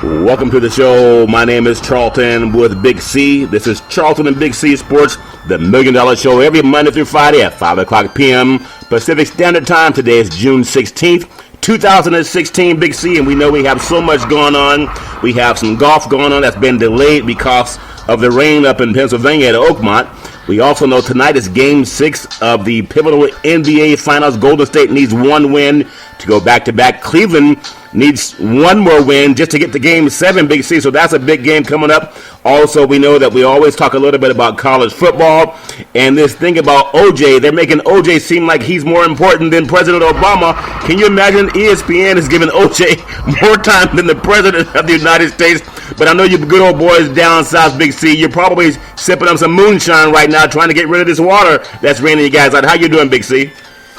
Welcome to the show. My name is Charlton with Big C. This is Charlton and Big C Sports, the $1 Million Show, every Monday through Friday at 5 o'clock p.m. Pacific Standard Time. Today is June 16th, 2016, Big C, and we know we have so much going on. We have some golf going on that's been delayed because of the rain up in Pennsylvania at Oakmont. We also know tonight is Game 6 of the pivotal NBA Finals. Golden State needs one win to go back-to-back. Cleveland needs one more win just to get to Game 7, Big C. So that's a big game coming up. Also, we know that we always talk a little bit about college football. And this thing about O.J., they're making O.J. seem like he's more important than President Obama. Can you imagine ESPN is giving O.J. more time than the President of the United States? But I know you good old boys down south, Big C, you're probably sipping on some moonshine right now trying to get rid of this water that's raining you guys out. How you doing, Big C?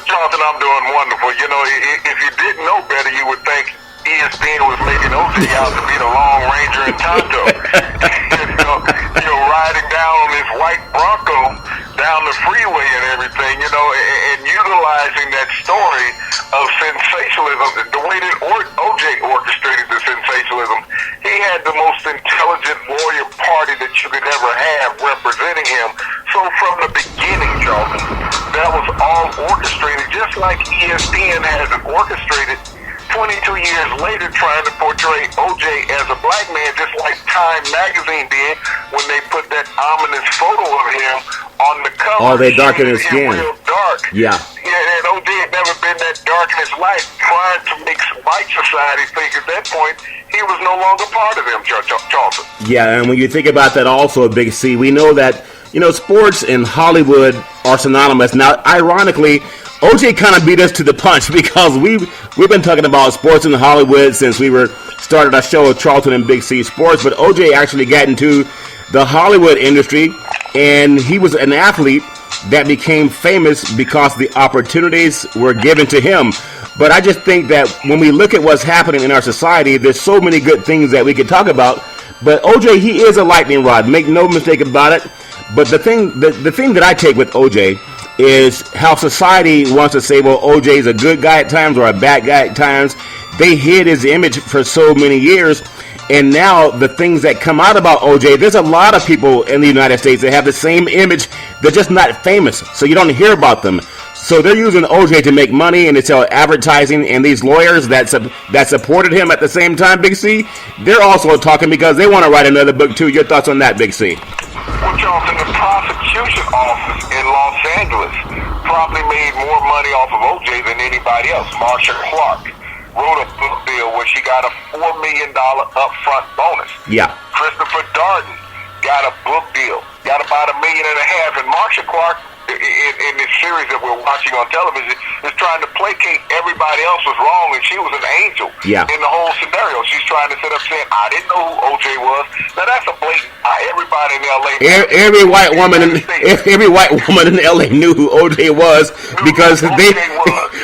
Charlton, I'm doing wonderful. You know, if you didn't know better, you would think ESPN was making O.J. out to be the Lone Ranger in Tonto. Riding down on this white Bronco down the freeway and everything, and utilizing that story of sensationalism, the way that O.J. orchestrated the sensationalism. He had the most intelligent lawyer party that you could ever have representing him. So from the beginning, Charlton, that was all orchestrated, just like ESPN has it orchestrated 22 years later, trying to portray O.J. as a black man, just like Time magazine did when they put that ominous photo of him on the cover. Oh, they darken his skin. Real dark. Yeah. Yeah, and O.J. had never been that dark in his life, trying to make white society think at that point he was no longer part of them, Charlton. Yeah, and when you think about that also, Big C, we know that, sports and Hollywood are synonymous. Now, ironically, O.J. kind of beat us to the punch because we've been talking about sports in Hollywood since we started our show with Charlton and Big C Sports, but O.J. actually got into the Hollywood industry, and he was an athlete that became famous because the opportunities were given to him. But I just think that when we look at what's happening in our society, there's so many good things that we could talk about, but O.J., he is a lightning rod, make no mistake about it. But the thing that I take with O.J. is how society wants to say, well, O.J. is a good guy at times or a bad guy at times. They hid his image for so many years, and now the things that come out about O.J., there's a lot of people in the United States that have the same image. They're just not famous, so you don't hear about them. So they're using O.J. to make money and to sell advertising, and these lawyers that supported him at the same time, Big C, they're also talking because they want to write another book too. Your thoughts on that, Big C? Well, Charlton, the prosecution office in Los Angeles probably made more money off of O.J. than anybody else. Marsha Clark wrote a book deal where she got a $4 million upfront bonus. Yeah. Christopher Darden got a book deal, got about $1.5 million. And Marsha Clark, in this series that we're watching on television, is trying to placate everybody else was wrong, and she was an angel in the whole scenario. She's trying to sit up saying, I didn't know who O.J. was. Now, that's a blatant everybody in L.A. Every white woman in L.A. knew who O.J. was because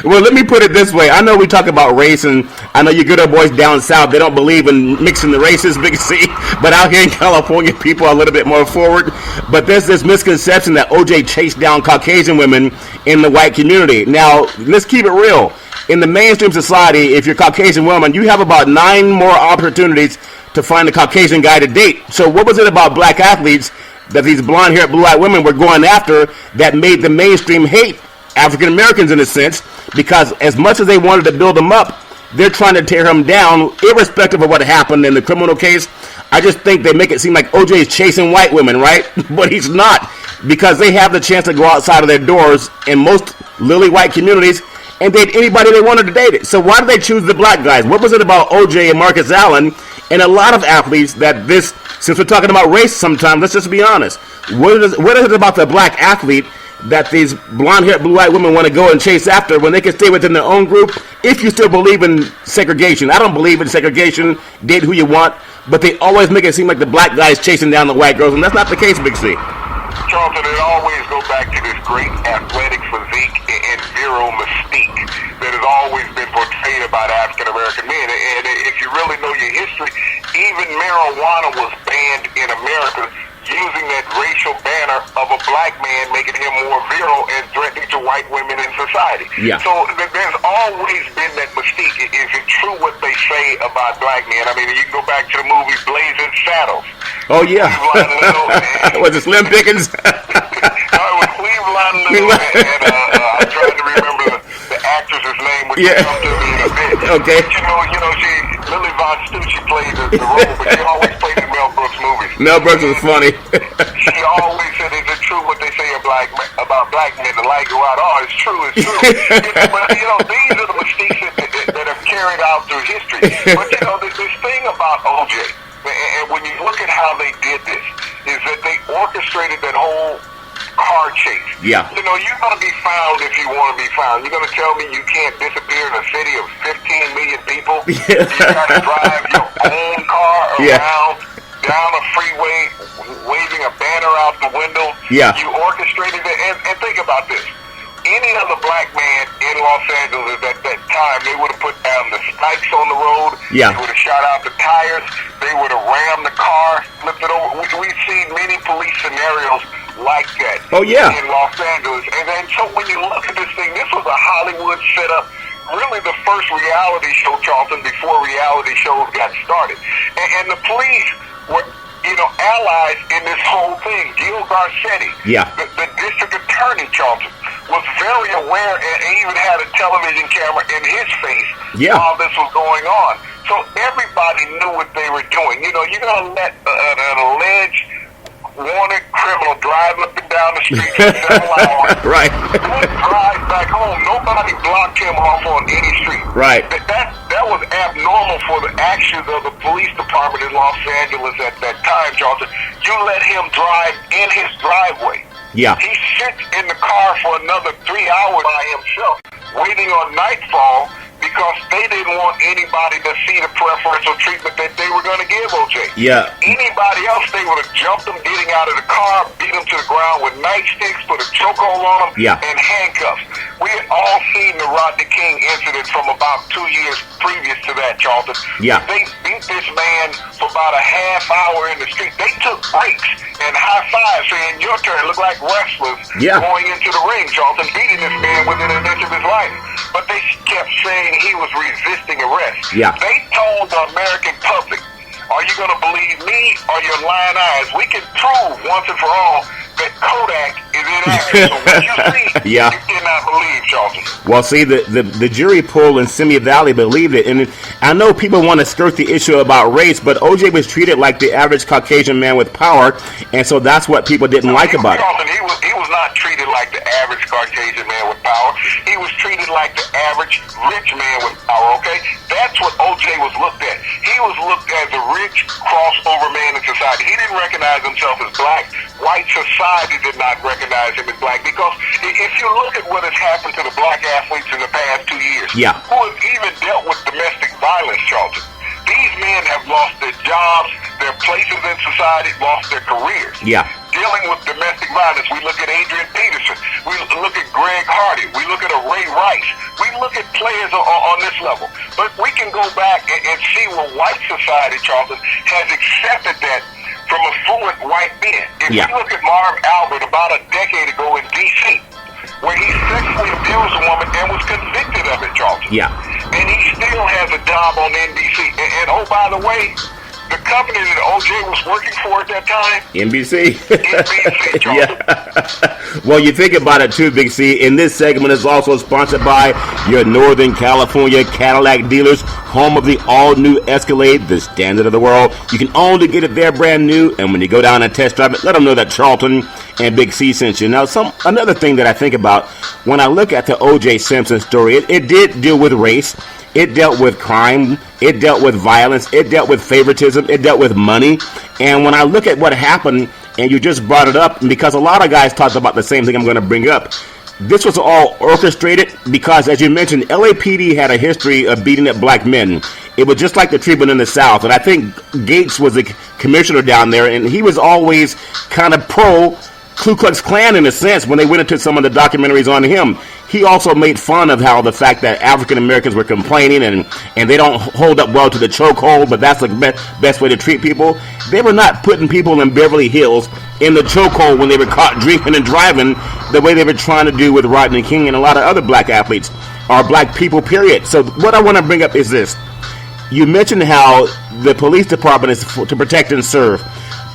well, let me put it this way. I know we talk about race, and I know you good old boys down south, they don't believe in mixing the races, Big C, but out here in California, people are a little bit more forward. But there's this misconception that O.J. chased down Caucasian women in the white community. Now, let's keep it real. In the mainstream society, if you're a Caucasian woman, you have about 9 more opportunities to find a Caucasian guy to date. So what was it about black athletes that these blonde-haired, blue-eyed women were going after that made the mainstream hate African Americans in a sense? Because as much as they wanted to build them up, they're trying to tear him down, irrespective of what happened in the criminal case. I just think they make it seem like O.J. is chasing white women, right? But he's not, because they have the chance to go outside of their doors in most lily white communities and date anybody they wanted to date it. So why did they choose the black guys? What was it about O.J. and Marcus Allen and a lot of athletes that this, since we're talking about race sometimes, let's just be honest. What is it about the black athlete that these blonde-haired, blue-eyed women want to go and chase after when they can stay within their own group? If you still believe in segregation. I don't believe in segregation, date who you want, but they always make it seem like the black guys chasing down the white girls, and that's not the case, Big C. Charlton, it always goes back to this great athletic physique and virile mystique that has always been portrayed about African-American men. And if you really know your history, even marijuana was banned in America using that racial banner of a black man, making him more virile and threatening to white women in society. Yeah. So there's always been that mystique. Is it true what they say about black men? I mean, you can go back to the movie Blazing Saddles. Oh, yeah. Was it Slim Pickens? No, it was Cleveland Little, and I'm trying to remember the actress's name, which will come to me in a bit. Okay. But Lily Von Stucci played the role, but she always played in Mel Brooks movies. Mel Brooks was funny. She always said, "Is it true what they say about black men? The light go out." Oh, it's true, it's true. But these are the mistakes that have carried out through history. But this thing about OJ, and when you look at how they did this, is that they orchestrated that whole car chase. Yeah. You're going to be found if you want to be found. You're going to tell me you can't disappear in a city of 15 million people? You got to drive your own car around down a freeway, waving a banner out the window. Yeah. You orchestrated it. And think about this. Any other black man in Los Angeles at that time, they would have put down the spikes on the road. Yeah. They would have shot out the tires. They would have rammed the car, flipped it over. We've seen many police scenarios like that in Los Angeles. And so when you look at this thing, this was a Hollywood setup, really the first reality show, Charlton, before reality shows got started. And the police were, allies in this whole thing. Gil Garcetti, the district attorney, Charlton, was very aware and even had a television camera in his face while this was going on. So everybody knew what they were doing. You're going to let an alleged wanted criminal driving up and down the street for several hours. Right. Would drive back home. Nobody blocked him off on any street. Right. That was abnormal for the actions of the police department in Los Angeles at that time, Charlton. You let him drive in his driveway. Yeah. He sits in the car for another 3 hours by himself, waiting on nightfall, because they didn't want anybody to see the preferential treatment that they were going to give OJ. Yeah. Anybody else, they would have jumped him getting out of the car, beat him to the ground with nightsticks, put a chokehold on him, and handcuffs. We had all seen the Rodney King incident from about 2 years previous to that, Charlton. Yeah. They beat this man for about a half hour in the street. They took breaks and high fives saying, "Your turn." Look like wrestlers going into the ring, Charlton, beating this man within an inch of his life. But they kept saying he was resisting arrest. Yeah. They told the American public, "Are you going to believe me or your lying eyes? We can prove once and for all that Kodak is inaccurate." So what you see, you cannot believe, Charlton. Well, see, the jury poll in Simi Valley believed it. And I know people want to skirt the issue about race, but OJ was treated like the average Caucasian man with power, and so that's what people didn't like about Charlton, it. He was not treated like the average Caucasian man with power. He was treated like the average rich man with power, okay? That's what OJ was looked at. He was looked as a rich crossover man in society. He didn't recognize himself as black. White society did not recognize him as black, because if you look at what has happened to the black athletes in the past 2 years, who have even dealt with domestic violence, Charlton, these men have lost their jobs, their places in society, lost their careers. Dealing with domestic violence, we look at Adrian Peterson, we look at Greg Hardy, we look at a Ray Rice, we look at players on this level. But we can go back and see where white society, Charlton, has accepted that from affluent white men. If you look at Marv Albert about a decade ago in D.C., where he sexually abused a woman and was convicted of it, Charlton. And he still has a job on NBC. And oh, by the way, the company that OJ was working for at that time? NBC. NBC, Charlton. Well, you think about it too, Big C. And this segment is also sponsored by your Northern California Cadillac dealers, home of the all-new Escalade, the standard of the world. You can only get it there brand new, and when you go down and test drive it, let them know that Charlton and Big C sent you. Now, another thing that I think about when I look at the O.J. Simpson story, it did deal with race. It dealt with crime. It dealt with violence. It dealt with favoritism. It dealt with money. And when I look at what happened, and you just brought it up, because a lot of guys talked about the same thing I'm going to bring up, this was all orchestrated because, as you mentioned, LAPD had a history of beating up black men. It was just like the treatment in the South. And I think Gates was the commissioner down there, and he was always kind of pro Ku Klux Klan in a sense when they went into some of the documentaries on him. he also made fun of how the fact that African Americans were complaining and they don't hold up well to the chokehold, but that's the best way to treat people. They were not putting people in Beverly Hills in the chokehold when they were caught drinking and driving the way they were trying to do with Rodney King and a lot of other black athletes, or black people, period. So what I want to bring up is this. You mentioned how the police department is to protect and serve,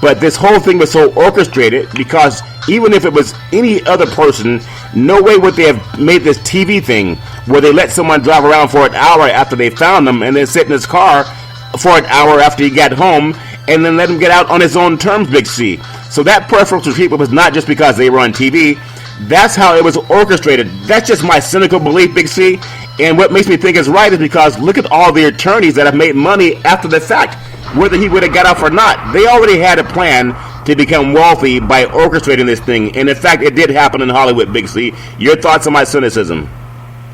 but this whole thing was so orchestrated because even if it was any other person, no way would they have made this TV thing where they let someone drive around for an hour after they found him and then sit in his car for an hour after he got home and then let him get out on his own terms, Big C. So that preferential treatment was not just because they were on TV. That's how it was orchestrated. That's just my cynical belief, Big C. And what makes me think it's right is because look at all the attorneys that have made money after the fact, whether he would have got off or not. They already had a plan to become wealthy by orchestrating this thing. And in fact, it did happen in Hollywood, Big C. Your thoughts on my cynicism?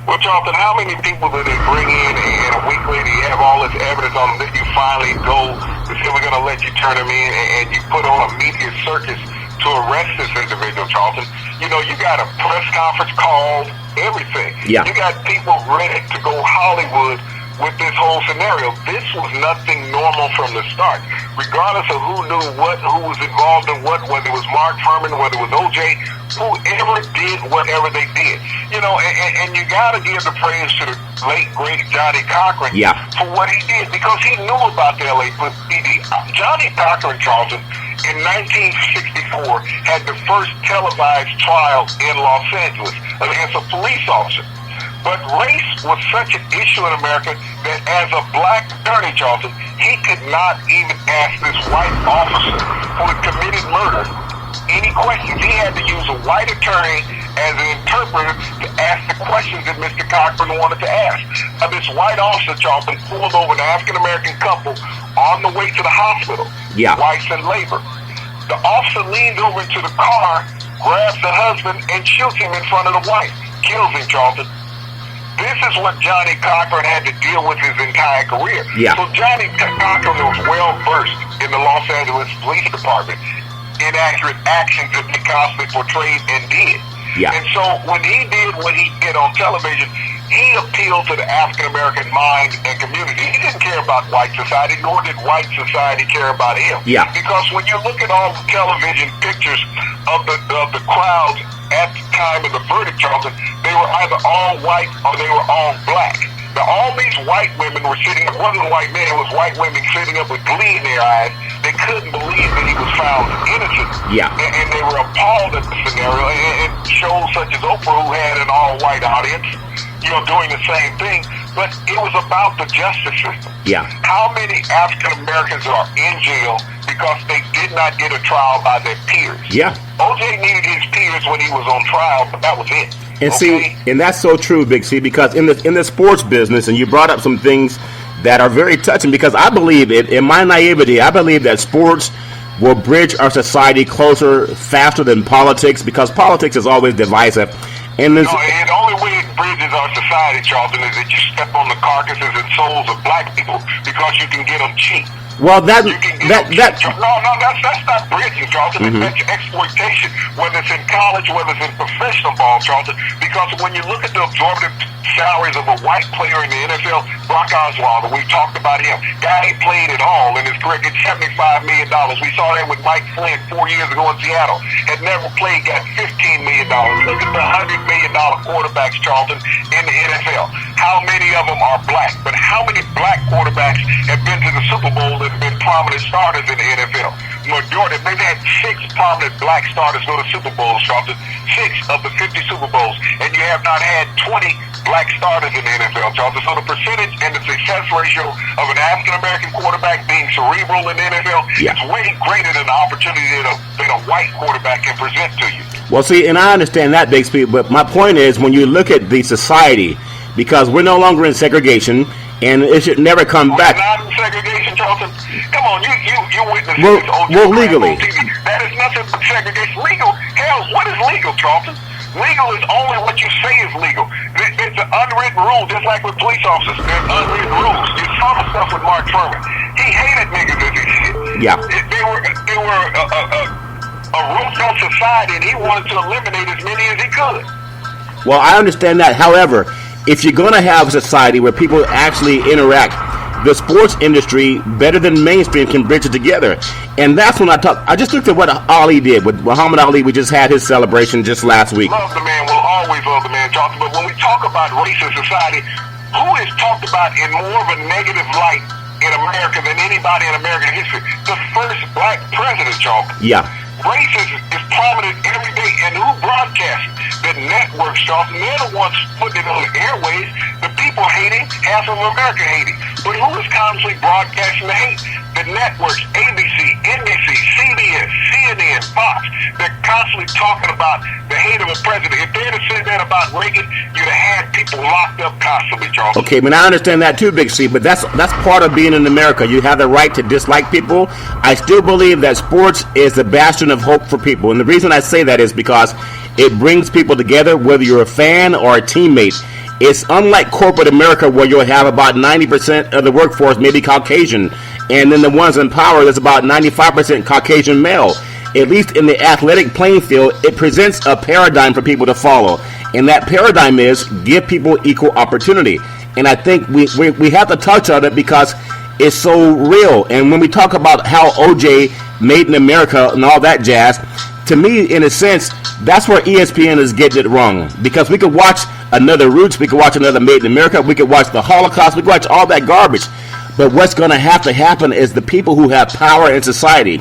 Well, Charlton, how many people do they bring in and a week later you have all this evidence on them that you finally go to say we're going to let you turn them in and you put on a media circus to arrest this individual, Charlton? You know, you got a press conference called, everything. Yeah. You got people ready to go Hollywood with this whole scenario. This was nothing normal from the start. Regardless of who knew what, who was involved in what, whether it was Mark Furman, whether it was OJ, whoever did whatever they did. You know, and you got to give the praise to the late, great Johnny Cochran for what he did, because he knew about the LAPD. Johnny Cochran, Charlton, in 1964, had the first televised trial in Los Angeles against a police officer. But race was such an issue in America that as a black attorney, Charlton, he could not even ask this white officer who had committed murder any questions. He had to use a white attorney as an interpreter to ask the questions that Mr. Cochran wanted to ask. Now, this white officer, Charlton, pulled over an African-American couple on the way to the hospital, wife and labor. The officer leans over into the car, grabs the husband, and shoots him in front of the wife. Kills him, Charlton. This is what Johnny Cochran had to deal with his entire career. So Johnny Cochran was well versed in the Los Angeles Police Department, inaccurate actions that they constantly portrayed and did. And so when he did what he did on television, he appealed to the African-American mind and community. He didn't care about white society, nor did white society care about him. Because when you look at all the television pictures of the crowds at the time of the verdict, Charlton, they were either all white or they were all black. Now, all these white women were sitting, it wasn't white men, it was white women sitting up with glee in their eyes. They couldn't believe that he was found innocent. And they were appalled at the scenario. And shows such as Oprah, who had an all-white audience, you know, doing the same thing. But it was about the justice system. How many African Americans are in jail because they did not get a trial by their peers? OJ needed his peers when he was on trial, but that was it. And see, and that's so true, Big C, because in the sports business, and you brought up some things that are very touching, because I believe it, in my naivety, I believe that sports will bridge our society closer faster than politics, because politics is always divisive. And the only way it bridges our society, Charlton, is that you step on the carcasses and souls of black people because you can get them cheap. Well, that's not bridging, Charlton. That's exploitation, whether it's in college, whether it's in professional ball, Charlton. Because when you look at the absorptive salaries of a white player in the NFL, Brock Osweiler, we've talked about him. Guy ain't played at all in his career, gets $75 million. We saw that with Mike Flynn 4 years ago in Seattle. Had never played, got $15 million. Look at the $100 million quarterbacks, Charlton, in the NFL. How many of them are black? But how many black quarterbacks have been to the Super Bowl that have been prominent starters in the NFL? Majority, they've had 6 prominent black starters go to Super Bowls, Charlton. 6 of the 50 Super Bowls. And you have not had 20 black starters in the NFL, Charlton. So the percentage and the success ratio of an African-American quarterback being cerebral in the NFL is way greater than the opportunity that a white quarterback can present to you. Well, see, and I understand that, Big Speed, but my point is when you look at the society, because we're no longer in segregation, and it should never come back. Not in segregation, Charlton. Come on, you witnessed this. Well, legally. That is nothing but segregation. Legal? Hell, what is legal, Charlton? Legal is only what you say is legal. It's an unwritten rule, just like with police officers. There's unwritten rules. You saw the stuff with Mark Furman. He hated niggas as he shit. They were a ruthless society, and he wanted to eliminate as many as he could. Well, I understand that. However, if you're going to have a society where people actually interact, the sports industry, better than mainstream, can bridge it together. And that's when I just looked at what Ali did with Muhammad Ali. We just had his celebration just last week. Love the man, will always love the man, Charlton. But when we talk about race in society, who is talked about in more of a negative light in America than anybody in American history? The first black president, Charlton. Yeah. Race is prominent every day, and who broadcasts? The networks, Charlton. They're the ones putting it on the airways. The people hating, half of America hating. But who is constantly broadcasting the hate? The networks, ABC, NBC, CBS, CNN, Fox. They're constantly talking about the hate of a president. If they'd have said that about Reagan, you'd have had people locked up constantly, Charlton. Okay, but I understand that too, Big C, but that's part of being in America. You have the right to dislike people. I still believe that sports is the bastion of hope for people. And the reason I say that is because it brings people together, whether you're a fan or a teammate. It's unlike corporate America, where you'll have about 90% of the workforce maybe Caucasian, and then the ones in power, there's about 95% Caucasian male. At least in the athletic playing field, it presents a paradigm for people to follow. And that paradigm is give people equal opportunity. And I think we have to touch on it because it's so real. And when we talk about how OJ made in America and all that jazz, to me, in a sense, that's where ESPN is getting it wrong. Because we could watch another Roots, we could watch another Made in America, we could watch the Holocaust, we could watch all that garbage. But what's going to happen is the people who have power in society,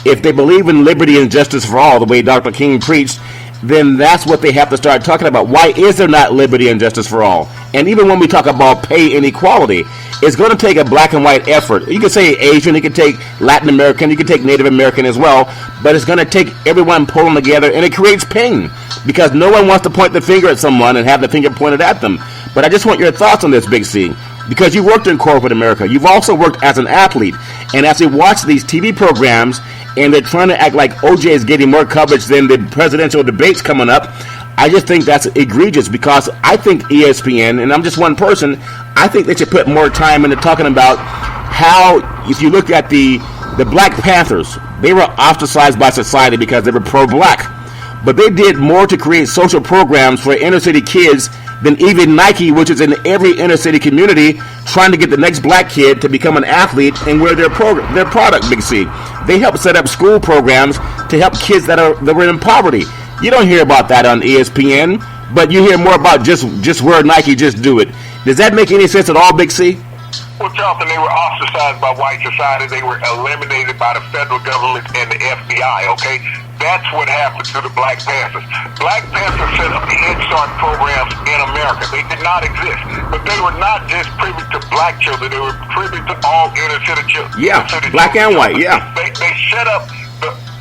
if they believe in liberty and justice for all, the way Dr. King preached, then that's what they have to start talking about. Why is there not liberty and justice for all? And even when we talk about pay inequality, it's going to take a black and white effort. You can say Asian, you can take Latin American, you can take Native American as well, but it's going to take everyone pulling together, and it creates pain because no one wants to point the finger at someone and have the finger pointed at them. But I just want your thoughts on this, Big C, because you worked in corporate America. You've also worked as an athlete, and as we watch these TV programs and they're trying to act like OJ is getting more coverage than the presidential debates coming up, I just think that's egregious because I think ESPN, and I'm just one person, I think they should put more time into talking about how, if you look at the Black Panthers, they were ostracized by society because they were pro-black. But they did more to create social programs for inner city kids than even Nike, which is in every inner city community, trying to get the next black kid to become an athlete and wear their product, Big C. They help set up school programs to help kids that were in poverty. You don't hear about that on ESPN, but you hear more about just wear Nike, just do it. Does that make any sense at all, Big C? Well, Charlton, they were ostracized by white society. They were eliminated by the federal government and the FBI, okay? That's what happened to the Black Panthers. Black Panthers set up Head Start programs in America. They did not exist. But they were not just privy to black children. They were privy to all inner city children. Yeah, black and white, yeah. They set up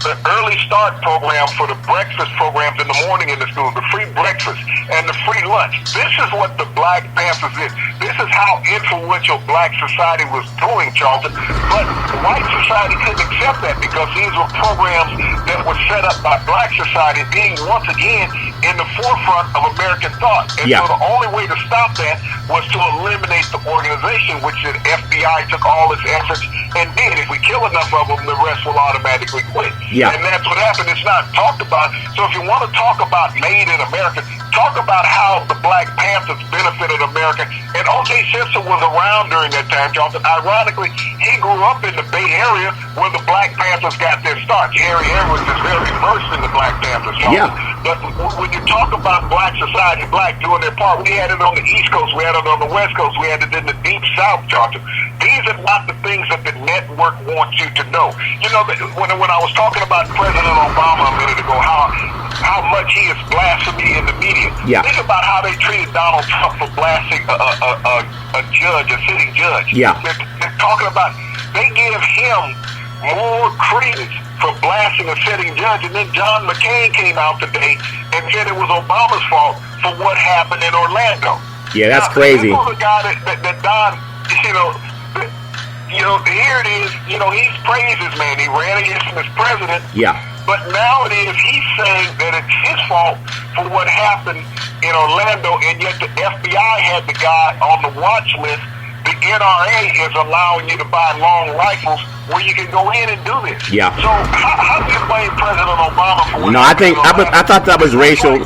the early start program for the breakfast programs in the morning in the school, the free breakfast and the free lunch. This is what the Black Panthers did. This is how influential black society was doing, Charlton. But white society couldn't accept that because these were programs that were set up by black society being once again in the forefront of American thought. And so the only way to stop that was to eliminate the organization, which the FBI took all its efforts and did. If we kill enough of them, the rest will automatically quit. Yeah. And that's what happened. It's not talked about. So if you want to talk about made in America, talk about how the Black Panthers benefited America. And O.J. Simpson was around during that time, Charlton. Ironically, he grew up in the Bay Area where the Black Panthers got their start. Harry Edwards is very versed in the Black Panthers, Charlton. Yeah. But when you talk about black society, black doing their part, we had it on the East Coast, we had it on the West Coast, we had it in the Deep South, Charlton. These are not the things that the network wants you to know. You know, when I was talking about President Obama a minute ago, how much he is blasphemy in the media. Yeah. Think about how they treated Donald Trump for blasting a judge, a sitting judge. Yeah. They're talking about, they give him more credence for blasting a sitting judge, and then John McCain came out today and said it was Obama's fault for what happened in Orlando. Yeah, that's crazy. This was a guy that Don, here it is, he's praised his man. He ran against him as president. Yeah. But now it is, he's saying that it's his fault for what happened in Orlando, and yet the FBI had the guy on the watch list, the NRA is allowing you to buy long rifles where you can go in and do this. Yeah. So how do you blame President Obama for what No, I thought that was racial.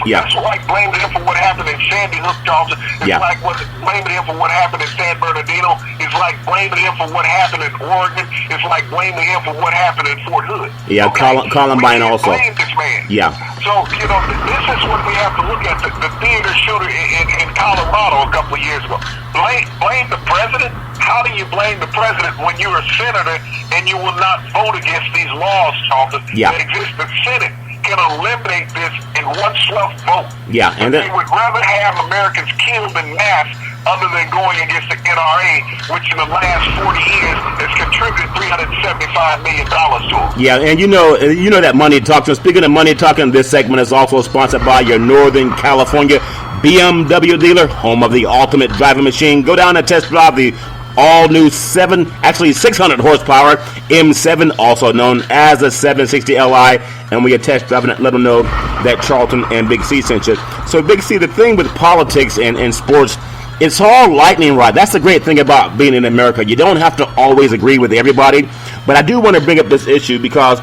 Yeah. It's like blaming him for what happened in Sandy Hook, Charlton. It's like blaming him for what happened in San Bernardino. It's like blaming him for what happened in Oregon. It's like blaming him for what happened in Fort Hood. Yeah, okay? Columbine also. Blame this man. Yeah. So, this is what we have to look at. The theater shooter in Colorado a couple of years ago. Blame the president? How do you blame the president when you're a senator and you will not vote against these laws, Charlton, that exist? The Senate can eliminate this in one swell vote. Yeah, and they would rather have Americans killed in mass other than going against the NRA, which in the last 40 years has contributed $375 million to them. Yeah, and you know that Money Talk. So speaking of Money Talking, this segment is also sponsored by your Northern California BMW dealer, home of the ultimate driving machine. Go down and test drive the all-new 600 horsepower M7, also known as the 760 Li, and when you test driving it, let them know that Charlton and Big C sent you. So Big C, the thing with politics and sports, it's all lightning rod. That's the great thing about being in America. You don't have to always agree with everybody, but I do want to bring up this issue because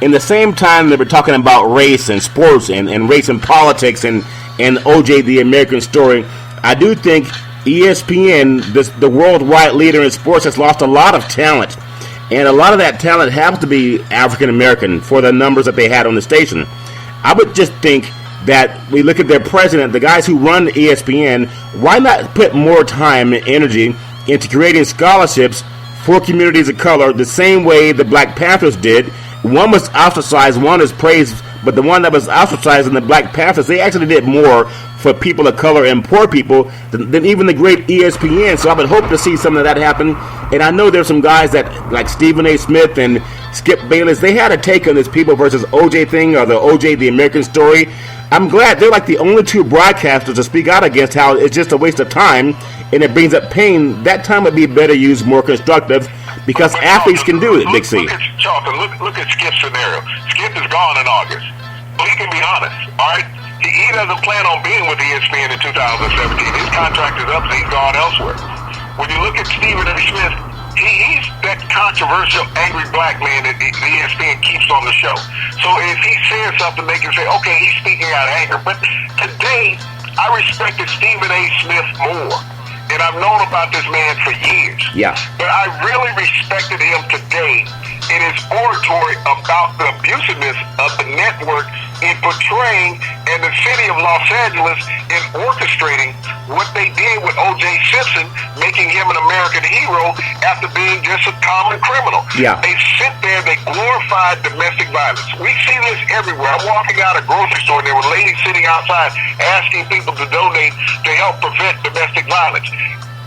in the same time that we're talking about race and sports and race and politics and OJ, the American story, I do think ESPN, the worldwide leader in sports, has lost a lot of talent. And a lot of that talent has to be African American for the numbers that they had on the station. I would just think that we look at their president, the guys who run ESPN, why not put more time and energy into creating scholarships for communities of color the same way the Black Panthers did? One was ostracized, one is praised, but the one that was ostracized in the Black Panthers, they actually did more for people of color and poor people than even the great ESPN. So I would hope to see some of that happen. And I know there's some guys that, like Stephen A. Smith and Skip Bayless, they had a take on this People versus OJ thing, or the OJ, the American story. I'm glad they're like the only two broadcasters to speak out against how it's just a waste of time and it brings up pain. That time would be better used, more constructive, because athletes can do it, Big C. Look at Skip's scenario. Skip is gone in August. But he can be honest, all right? He doesn't plan on being with ESPN in 2017. His contract is up, so he's gone elsewhere. When you look at Stephen A. Smith, he's that controversial, angry black man that the ESPN keeps on the show. So if he says something, they can say, okay, he's speaking out of anger. But today, I respected Stephen A. Smith more. And I've known about this man for years. Yeah. But I really respected him today in his oratory about the abusiveness of the network in portraying and the city of Los Angeles in orchestrating what they did with O.J. Simpson, making him an American hero after being just a common criminal. Yeah. They sit there, they glorified domestic violence. We see this everywhere. I'm walking out of a grocery store and there were ladies sitting outside asking people to donate to help prevent domestic violence.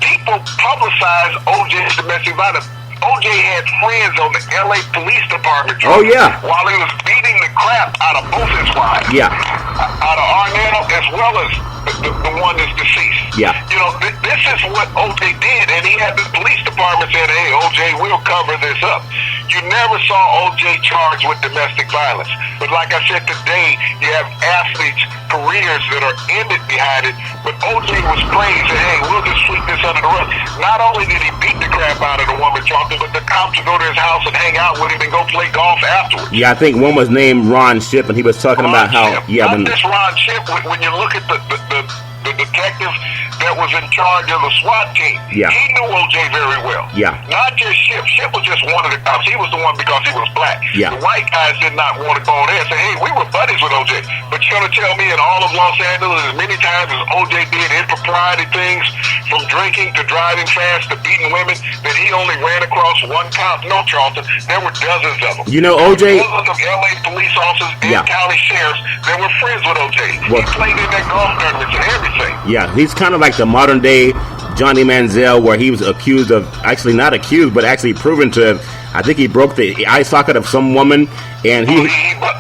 People publicize O.J.'s domestic violence. O.J. had friends on the L.A. Police Department. Oh, yeah. While he was beating the crap out of both his wives. Yeah. Out of Arnell as well as the one that's deceased. Yeah. This is what O.J. did, and he had the police department saying, hey, O.J., we'll cover this up. You never saw O.J. charged with domestic violence. But like I said, today, you have athletes' careers that are ended behind it, but O.J. was praised, and hey, we'll just sweep this under the rug. Not only did he beat the crap out of the woman, Charlton, but the cops would go to his house and hang out with him and go play golf afterwards. Yeah, I think one was named Ron Shipp, and he was talking about how... Yeah, not this Ron Shipp, when you look at the detective that was in charge of the SWAT team. Yeah. He knew O.J. very well. Yeah. Not just Shipp. Shipp was just one of the cops. He was the one because he was black. Yeah. The white guys did not want to go there and say, hey, we were buddies with O.J. But you're going to tell me in all of Los Angeles, as many times as O.J. did impropriety things, from drinking to driving fast to beating women, that he only ran across one cop? No, Charlton. There were dozens of them. You know, O.J. Dozens of L.A. police officers and county sheriffs that were friends with O.J. He played in their golf tournaments and everything. Yeah, he's kind of like the modern day Johnny Manziel, where he was accused of, actually not accused, but actually proven to have, I think he broke the eye socket of some woman, and he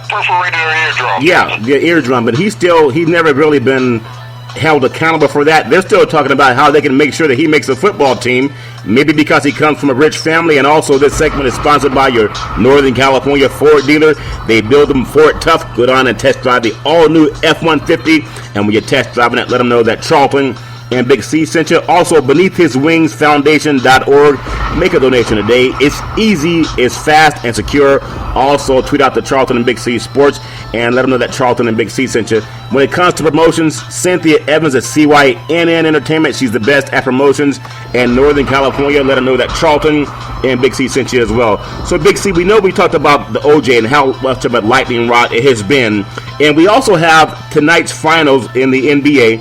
perforated her eardrum. Yeah, the eardrum, but he's never really been held accountable for that. They're still talking about how they can make sure that he makes a football team, maybe because he comes from a rich family. And also, this segment is sponsored by your Northern California Ford dealer. They build them Ford tough. Go on and test drive the all-new F-150, and when you're test driving it, let them know that Charlton and Big C sent you. Also, BeneathHisWingsFoundation.org. Make a donation today. It's easy, it's fast, and secure. Also, tweet out to Charlton and Big C Sports and let them know that Charlton and Big C sent you. When it comes to promotions, Cynthia Evans at CYNN Entertainment. She's the best at promotions in Northern California. Let them know that Charlton and Big C sent you as well. So, Big C, we know we talked about the OJ and how much of a lightning rod it has been. And we also have tonight's finals in the NBA.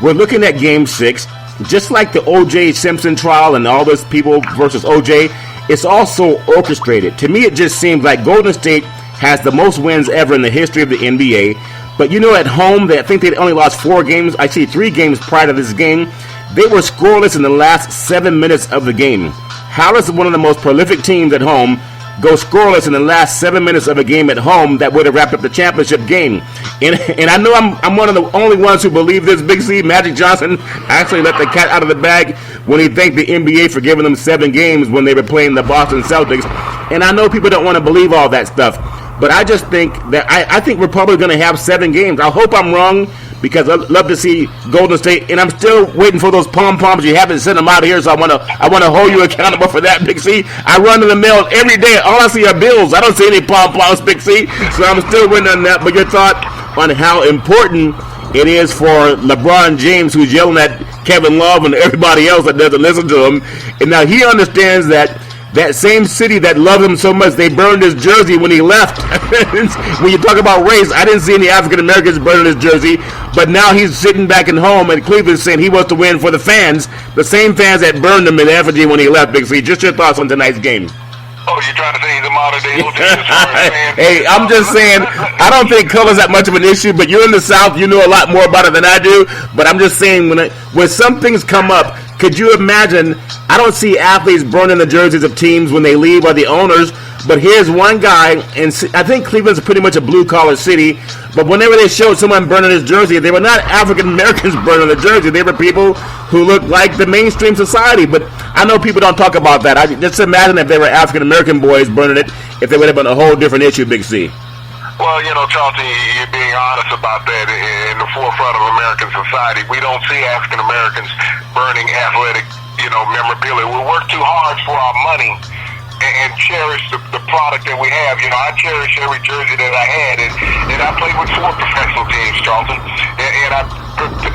We're looking at Game 6. Just like the O.J. Simpson trial and all those people versus O.J., it's also orchestrated. To me, it just seems like Golden State has the most wins ever in the history of the NBA. But you know, at home, I think they only lost 4 games. I see 3 games prior to this game. They were scoreless in the last 7 minutes of the game. How does one of the most prolific teams at home go scoreless in the last 7 minutes of a game at home that would have wrapped up the championship game? And I know I'm one of the only ones who believe this, Big C. Magic Johnson actually let the cat out of the bag when he thanked the NBA for giving them 7 games when they were playing the Boston Celtics. And I know people don't want to believe all that stuff, but I just think that I think we're probably going to have 7 games. I hope I'm wrong, because I'd love to see Golden State, and I'm still waiting for those pom-poms. You haven't sent them out here, so I want to hold you accountable for that, Big C. I run to the mail every day. All I see are bills. I don't see any pom-poms, Big C, so I'm still waiting on that. But your thought on how important it is for LeBron James, who's yelling at Kevin Love and everybody else that doesn't listen to him, and now he understands that same city that loved him so much, they burned his jersey when he left. When you talk about race, I didn't see any African Americans burning his jersey, but now he's sitting back at home in Cleveland saying he wants to win for the fans, the same fans that burned him in effigy when he left, Big C. Just your thoughts on tonight's game. Oh, you're trying to say he's a modern day OJ? Hey, I'm just saying, I don't think color's that much of an issue, but you're in the South, you know a lot more about it than I do, but I'm just saying, when some things come up, could you imagine? I don't see athletes burning the jerseys of teams when they leave, or the owners, but here's one guy, and I think Cleveland's pretty much a blue-collar city, but whenever they showed someone burning his jersey, they were not African Americans burning the jersey. They were people who looked like the mainstream society. But I know people don't talk about that. I just imagine if they were African American boys burning it, if they would have been a whole different issue, Big C. Well, you know, Charlton, you're being honest about that. In the forefront of American society, we don't see African Americans burning athletic, memorabilia. We work too hard for our money and cherish the product that we have. I cherish every jersey that I had, and I played with 4 professional teams, Charlton, and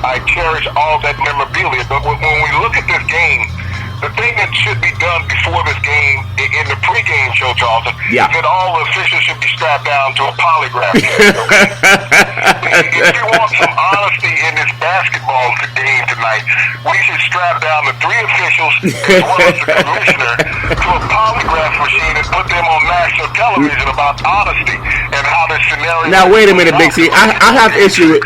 I cherish all that memorabilia. But when we look at this game, the thing that should be done before this game, in the pregame show, Charlton, is that all the officials should be strapped down to a polygraph test, okay? If you want some honesty in this basketball game tonight, we should strap down the 3 officials as well as the commissioner to a polygraph machine and put them on national television about honesty and how this scenario. Now wait a minute, Big C. I have issue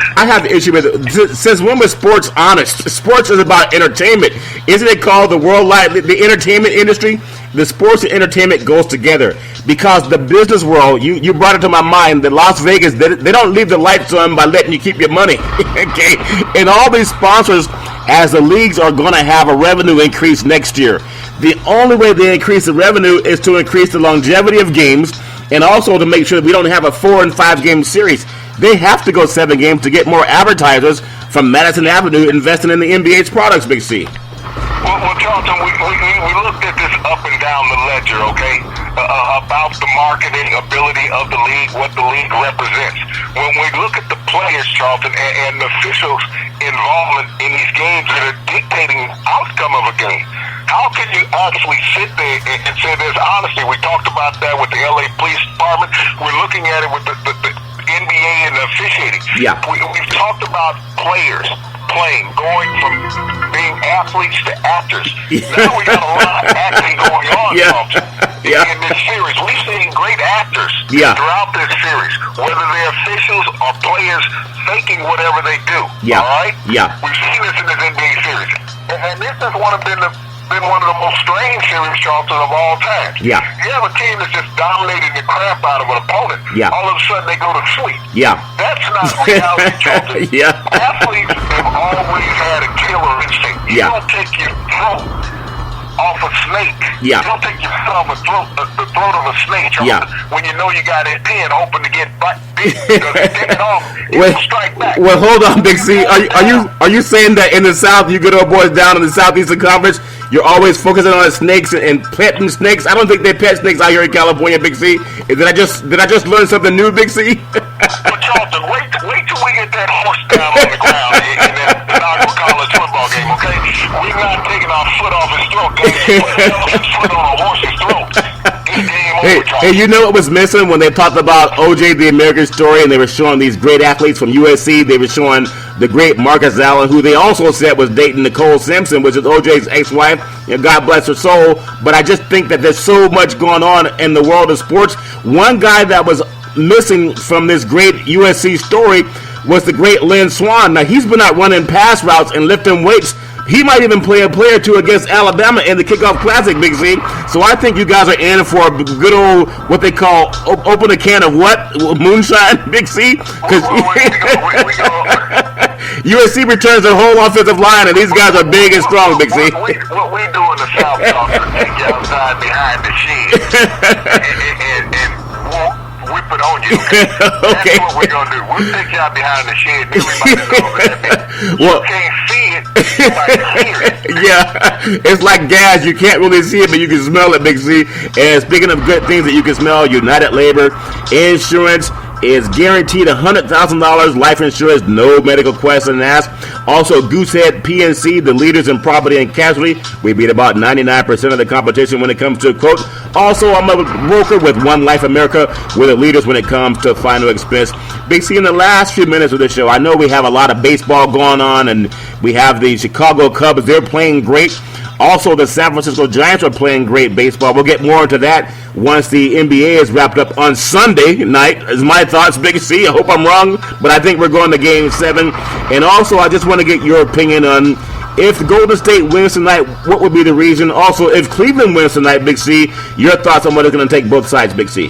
with it. Since when was sports honest? Sports is about entertainment. Isn't it called the the entertainment industry? The sports and entertainment goes together, because the business world, you brought it to my mind, that Las Vegas, they don't leave the lights on by letting you keep your money. Okay, and all these sponsors, as the leagues are going to have a revenue increase next year, the only way they increase the revenue is to increase the longevity of games, and also to make sure that we don't have a 4 and 5 game series. They have to go 7 games to get more advertisers from Madison Avenue investing in the NBA's products, Big C. Well, Charlton, we looked at this up and down the ledger, okay, about the marketing ability of the league, what the league represents. When we look at the players, Charlton, and the officials' involvement in these games that are dictating the outcome of a game, how can you actually sit there and say there's honesty? We talked about that with the LA Police Department. We're looking at it with the NBA and the officiating. Yeah. We've talked about players playing, going from being athletes to actors. Now we got a lot of acting going on, Charlton. In this series, we've seen great actors throughout this series, whether they're officials or players faking whatever they do. All right? We've seen this in this NBA series, and this has been one of the most strange series, Charlton, of all time. You have a team that's just dominating the crap out of an opponent. All of a sudden, they go to sleep. That's not reality, Charlton. Athletes have always had a killer instinct. You don't take your throat off a snake. Yeah. You don't take your foot off the throat of a snake, Charlton, Yeah. when you know you got that pin open to get bit, because you take it off, it will strike back. Well, hold on, Big C. Are you saying that in the South, you good old boys down in the Southeastern Conference, you're always focusing on snakes and petting snakes? I don't think they pet snakes out here in California, Big C. Did I just learn something new, Big C? But Charlton, wait till we get that horse down on the ground in that inaugural college football game, okay? We're not taking our foot off his throat, okay? Put an elephant's foot on a horse's throat. Hey, you know what was missing when they talked about OJ, the American Story, and they were showing these great athletes from USC? They were showing the great Marcus Allen, who they also said was dating Nicole Simpson, which is OJ's ex-wife. You know, God bless her soul. But I just think that there's so much going on in the world of sports. One guy that was missing from this great USC story was the great Lynn Swann. Now, he's been out running pass routes and lifting weights. He might even play a play or two against Alabama in the Kickoff Classic, Big Z. So I think you guys are in for a good old, what they call, open a can of what? Moonshine, Big C? Because USC returns their whole offensive line, and these guys are big and strong, Big C. What we do in the South, Charlton, take you outside behind the shed and whip it on you. Okay. That's what we're going to do. We'll take you out behind the shed. Everybody knows that. Well, you can't see it. You might hear it. Yeah, it's like gas. You can't really see it, but you can smell it, Big C. And speaking of good things that you can smell, United Labor Insurance is guaranteed $100,000 life insurance, no medical question asked. Also, Goosehead PNC, the leaders in property and casualty. We beat about 99% of the competition when it comes to a quote. Also, I'm a broker with One Life America. We're the leaders when it comes to final expense. Big C, in the last few minutes of the show, I know we have a lot of baseball going on, and we have the Chicago Cubs. They're playing great. Also, the San Francisco Giants are playing great baseball. We'll get more into that once the NBA is wrapped up on Sunday night, is my thoughts, Big C. I hope I'm wrong, but I think we're going to Game 7. And also, I just want to get your opinion on if Golden State wins tonight, what would be the reason? Also, if Cleveland wins tonight, Big C, your thoughts on what is going to take both sides, Big C.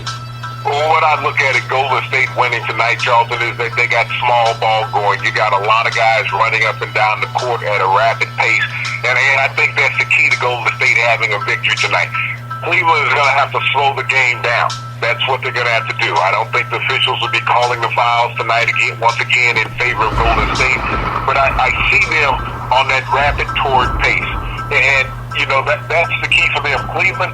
Well, what I look at Golden State winning tonight, Charlton, is that they got small ball going. You got a lot of guys running up and down the court at a rapid pace. And I think that's the key to Golden State having a victory tonight. Cleveland is going to have to slow the game down. That's what they're going to have to do. I don't think the officials will be calling the fouls tonight once again in favor of Golden State. But I see them on that rapid toward pace. And, you know, that's the key for them. Cleveland,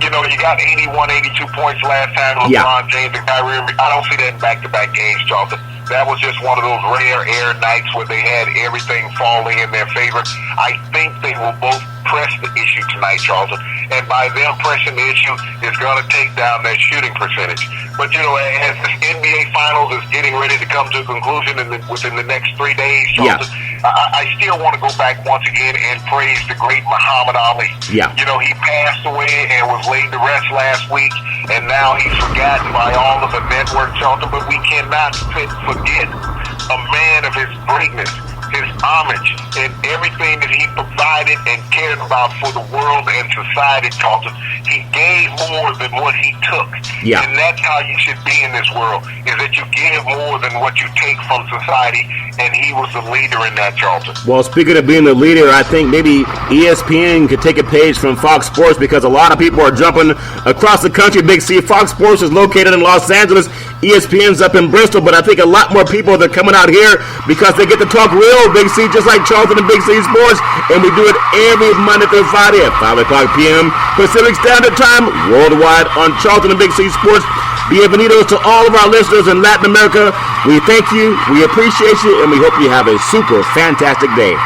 you know, you got 81, 82 points last time. LeBron James and Kyrie. I don't see that in back-to-back games, Charlton. That was just one of those rare air nights where they had everything falling in their favor. I think they will both press the issue tonight, Charlton. And by them pressing the issue, it's going to take down their shooting percentage. But, you know, as this NBA Finals is getting ready to come to a conclusion within the next 3 days, Charlton, I still want to go back once again and praise the great Muhammad Ali. Yeah. You know, he passed away and was laid to rest last week, and now he's forgotten by all of the network, Charlton, but we cannot forget a man of his greatness, his homage, and everything that he provided and cared about for the world and society, Charlton. He gave more than what he took. Yeah. And that's how you should be in this world, is that you give more than what you take from society, and he was the leader in that, Charlton. Well, speaking of being the leader, I think maybe ESPN could take a page from Fox Sports, because a lot of people are jumping across the country. Big C, Fox Sports is located in Los Angeles. ESPN's up in Bristol, but I think a lot more people are coming out here because they get to talk real, Big C, just like Charlton and Big C Sports, and we do it every Monday through Friday at 5 o'clock p.m. Pacific Standard Time, worldwide on Charlton and Big C Sports. Bienvenidos to all of our listeners in Latin America. We thank you, we appreciate you, and we hope you have a super fantastic day.